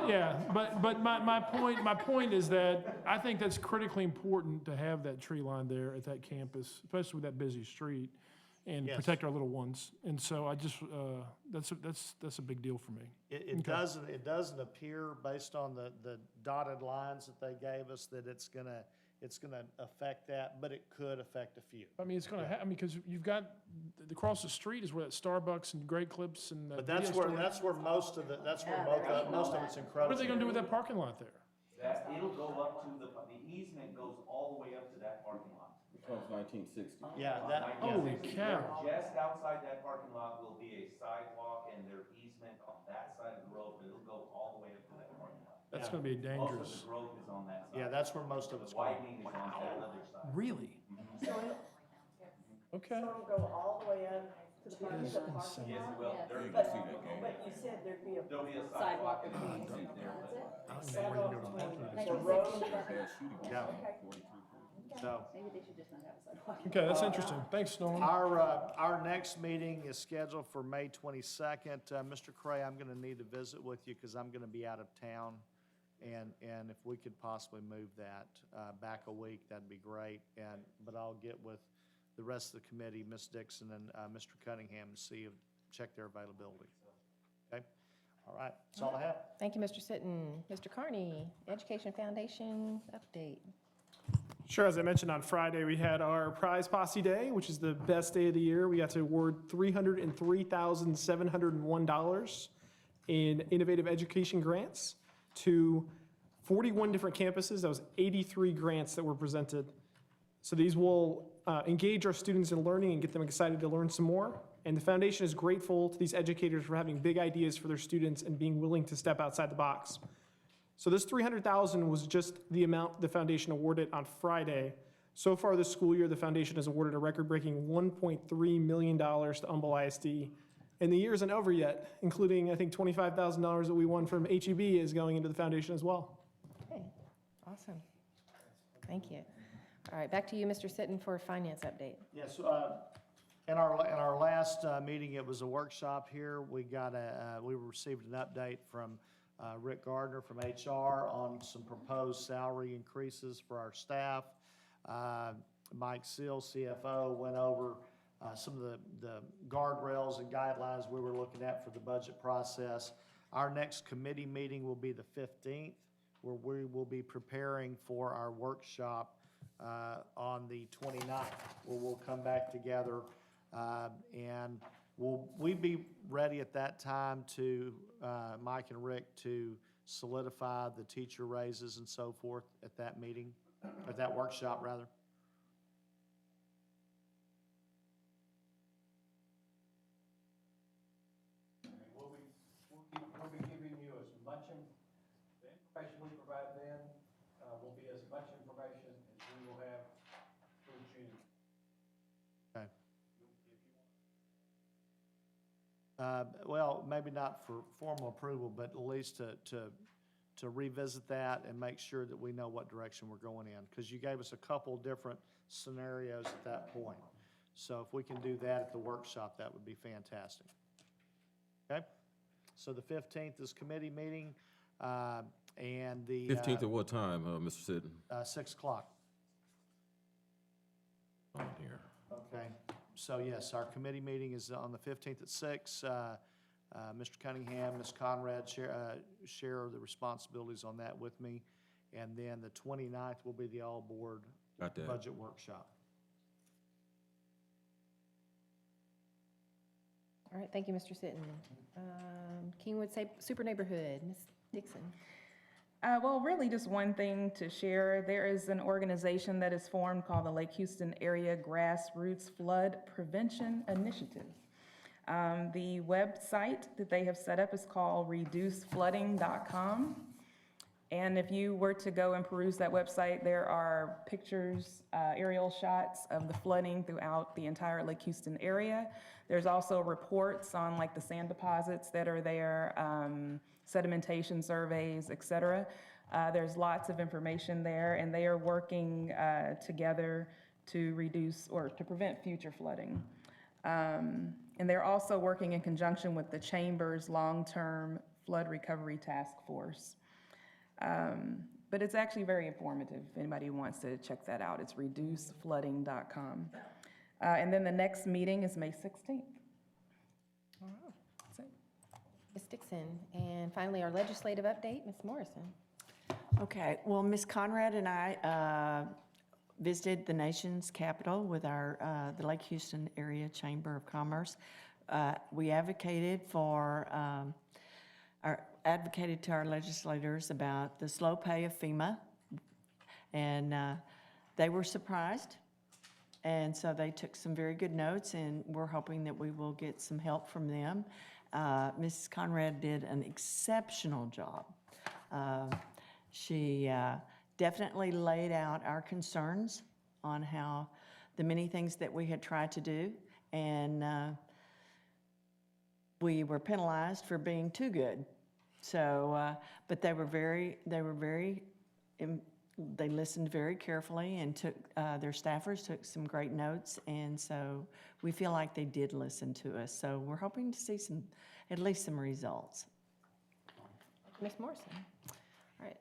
Yeah, but my point is that I think that's critically important to have that tree line there at that campus, especially with that busy street, and Yes. protect our little ones. And so I just, that's a big deal for me. It doesn't appear, based on the dotted lines that they gave us, that it's gonna affect that, but it could affect a few. I mean, it's going to because you've got, across the street is where that Starbucks and Great Clips and. But that's where most of it's encroaching. What are they going to do with that parking lot there? That, it'll go up to the easement goes all the way up to that parking lot. From 1960. Yeah, Holy cow. Just outside that parking lot will be a sidewalk and their easement on that side of the road, but it'll go all the way up to that parking lot. That's going to be dangerous. Most of the growth is on that side. Yeah, that's where most of it's The going. widening is on that other side. Really? Okay. So it'll go all the way up to the parking Is lot? insane. Yes, it will. You But can see that game. But you said there'd be a there'll be a sidewalk and an easement there, but sidewalk between the road. Yeah. So. Maybe they should just not have a sidewalk. Okay, that's interesting. Thanks, Nolan. Our next meeting is scheduled for May 22nd. Mr. Cray, I'm going to need to visit with you because I'm going to be out of town. And if we could possibly move that back a week, that'd be great. But I'll get with the rest of the committee, Ms. Dixon and Mr. Cunningham, and check their availability. Okay? All right, that's all I have. Thank you, Mr. Sitton. Mr. Carney, Education Foundation update. Sure, as I mentioned on Friday, we had our Prize Posse Day, which is the best day of the year. We got to award $303,701 in innovative education grants to 41 different campuses. That was 83 grants that were presented. So these will engage our students in learning and get them excited to learn some more. And the foundation is grateful to these educators for having big ideas for their students and being willing to step outside the box. So this $300,000 was just the amount the foundation awarded on Friday. So far this school year, the foundation has awarded a record-breaking $1.3 million to Humble ISD. And the year isn't over yet, including, I think, $25,000 that we won from HEB is going into the foundation as well. Okay, awesome. Thank you. All right, back to you, Mr. Sitton, for a finance update. Yes, in our last meeting, it was a workshop here. We received an update from Rick Gardner from HR on some proposed salary increases for our staff. Mike Seal, CFO, went over some of the guardrails and guidelines we were looking at for the budget process. Our next committee meeting will be the 15th, where we will be preparing for our workshop on the 29th, where we'll come back together and we'll be ready at that time to, Mike and Rick, to solidify the teacher raises and so forth at that meeting, at that workshop, rather. We'll be giving you as much, the information we provide then will be as much information as we will have through June. Okay. Well, maybe not for formal approval, but at least to revisit that and make sure that we know what direction we're going in, because you gave us a couple different scenarios at that point. So if we can do that at the workshop, that would be fantastic. Okay? So the 15th is committee meeting, and the 15th at what time, Mr. Sitton? 6 o'clock. On here. Okay. So yes, our committee meeting is on the 15th at 6. Mr. Cunningham, Ms. Conrad share the responsibilities on that with me. And then the 29th will be the all-board budget workshop. All right, thank you, Mr. Sitton. Kingwood Super Neighborhood, Ms. Dixon. Well, really just one thing to share. There is an organization that is formed called the Lake Houston Area Grassroots Flood Prevention Initiative. The website that they have set up is called reduceflooding.com. And if you were to go and peruse that website, there are pictures, aerial shots of the flooding throughout the entire Lake Houston area. There's also reports on like the sand deposits that are there, sedimentation surveys, et cetera. There's lots of information there, and they are working together to reduce or to prevent future flooding. And they're also working in conjunction with the Chamber's long-term flood recovery task force. But it's actually very informative if anybody wants to check that out. It's reduceflooding.com. And then the next meeting is May 16th. All right. That's it. Ms. Dixon. And finally, our legislative update, Ms. Morrison. Okay, well, Ms. Conrad and I visited the nation's capital with the Lake Houston Area Chamber of Commerce. We advocated advocated to our legislators about the slow pay of FEMA, and they were surprised. And so they took some very good notes, and we're hoping that we will get some help from them. Mrs. Conrad did an exceptional job. She definitely laid out our concerns on how the many things that we had tried to do, and we were penalized for being too good. So, but they listened very carefully and their staffers took some great notes, and so we feel like they did listen to us. So we're hoping to see at least some results. Ms. Morrison. All right,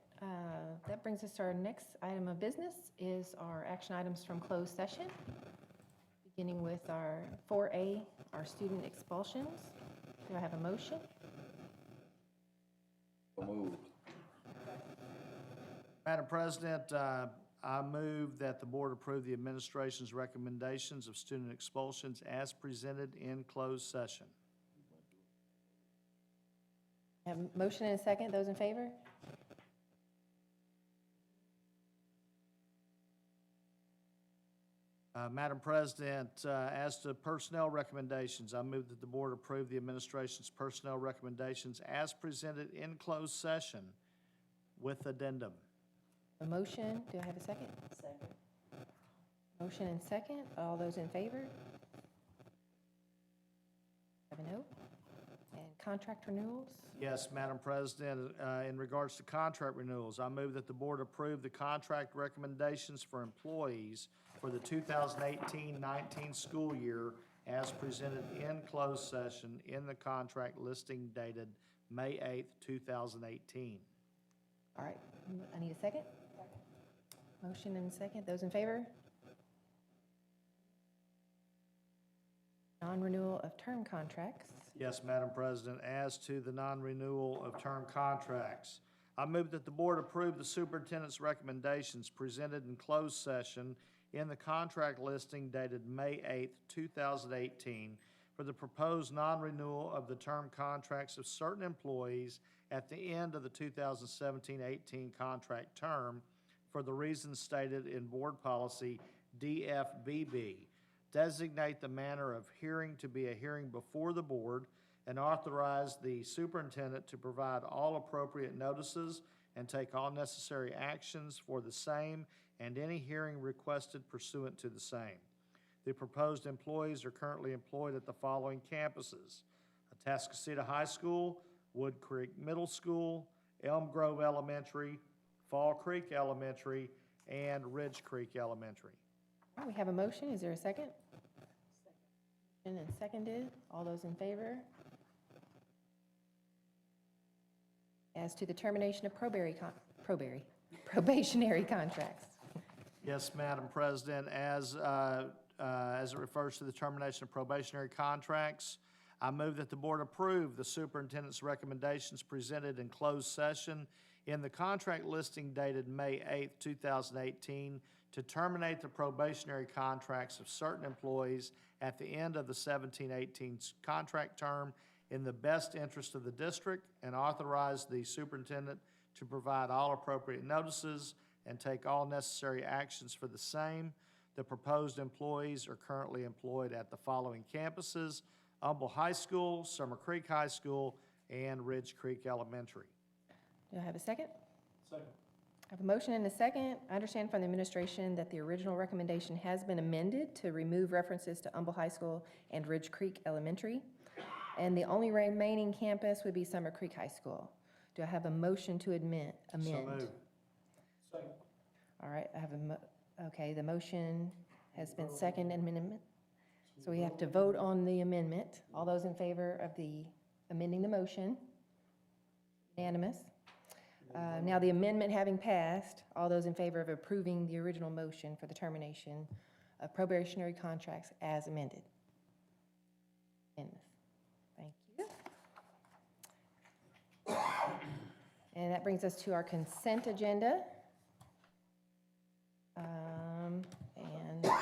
that brings us to our next item of business is our action items from closed session, beginning with our 4A, our student expulsions. Do I have a motion? Moved. Madam President, I move that the board approve the administration's recommendations of student expulsions as presented in closed session. I have a motion and a second. Those in favor? Madam President, as to personnel recommendations, I move that the board approve the administration's personnel recommendations as presented in closed session with addendum. A motion, do I have a second? Second. Motion and second, all those in favor? 7-0. And contract renewals? Yes, Madam President, in regards to contract renewals, I move that the board approve the contract recommendations for employees for the 2018-19 school year as presented in closed session in the contract listing dated May 8th, 2018. All right, I need a second. Motion and second, those in favor? Non-renewal of term contracts. Yes, Madam President, as to the non-renewal of term contracts, I move that the board approve the superintendent's recommendations presented in closed session in the contract listing dated May 8th, 2018 for the proposed non-renewal of the term contracts of certain employees at the end of the 2017-18 contract term for the reasons stated in board policy DFBB. Designate the manner of hearing to be a hearing before the board, and authorize the superintendent to provide all appropriate notices and take all necessary actions for the same and any hearing requested pursuant to the same. The proposed employees are currently employed at the following campuses: Atascocita High School, Wood Creek Middle School, Elm Grove Elementary, Fall Creek Elementary, and Ridge Creek Elementary. All right, we have a motion, is there a second? Second. And seconded, all those in favor? As to the termination of probationary contracts. Yes, Madam President, as it refers to the termination of probationary contracts, I move that the board approve the superintendent's recommendations presented in closed session in the contract listing dated May 8th, 2018, to terminate the probationary contracts of certain employees at the end of the 17-18 contract term in the best interest of the district, and authorize the superintendent to provide all appropriate notices and take all necessary actions for the same. The proposed employees are currently employed at the following campuses: Humble High School, Summer Creek High School, and Ridge Creek Elementary. Do I have a second? Second. I have a motion and a second. I understand from the administration that the original recommendation has been amended to remove references to Humble High School and Ridge Creek Elementary, and the only remaining campus would be Summer Creek High School. Do I have a motion to amend? So moved. Second. All right, I have okay, the motion has been seconded and amendment. So we have to vote on the amendment. All those in favor of the amending the motion? Unanimous. Now, the amendment having passed, all those in favor of approving the original motion for the termination of probationary contracts as amended? Unanimous. Thank you. And that brings us to our consent agenda. And I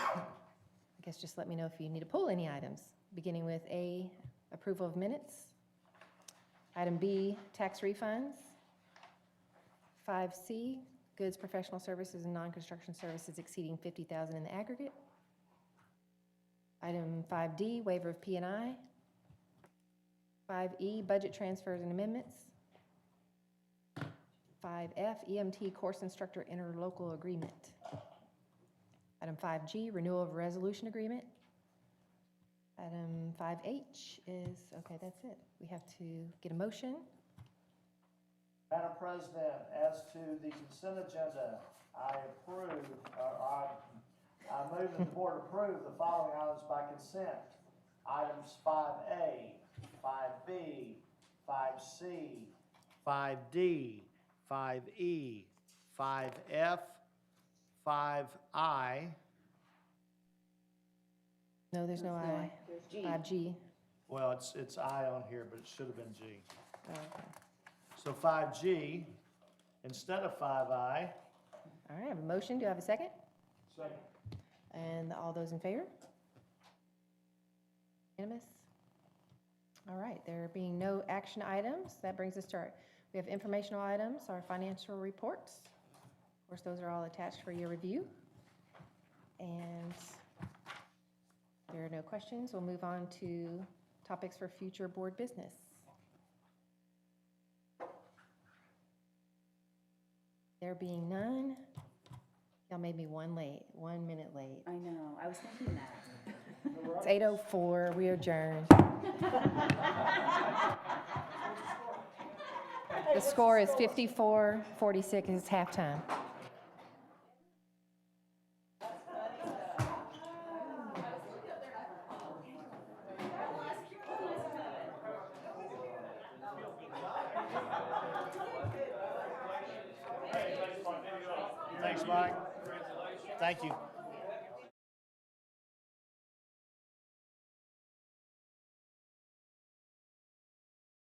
guess just let me know if you need to pull any items, beginning with A, approval of minutes. Item B, tax refunds. 5C, goods, professional services, and non-construction services exceeding $50,000 in the aggregate. Item 5D, waiver of P&I. 5E, budget transfers and amendments. 5F, EMT course instructor interlocal agreement. Item 5G, renewal of resolution agreement. Item 5H is, okay, that's it. We have to get a motion. Madam President, as to the consent agenda, I move that the board approve the following items by consent. Items 5A, 5B, 5C, 5D, 5E, 5F, 5I. No, there's no I. 5G. Well, it's I on here, but it should have been G. Oh, okay. So 5G instead of 5I. All right, I have a motion. Do I have a second? Second. And all those in favor? Unanimous? All right, there being no action items, that brings us to we have informational items, our financial reports. Of course, those are all attached for your review. And There are no questions. We'll move on to topics for future board business. There being none, y'all made me 1 minute late. I know, I was thinking that. It's 8:04, we adjourn. The score is 54-46, it's halftime. Thanks, Mike. Thank you.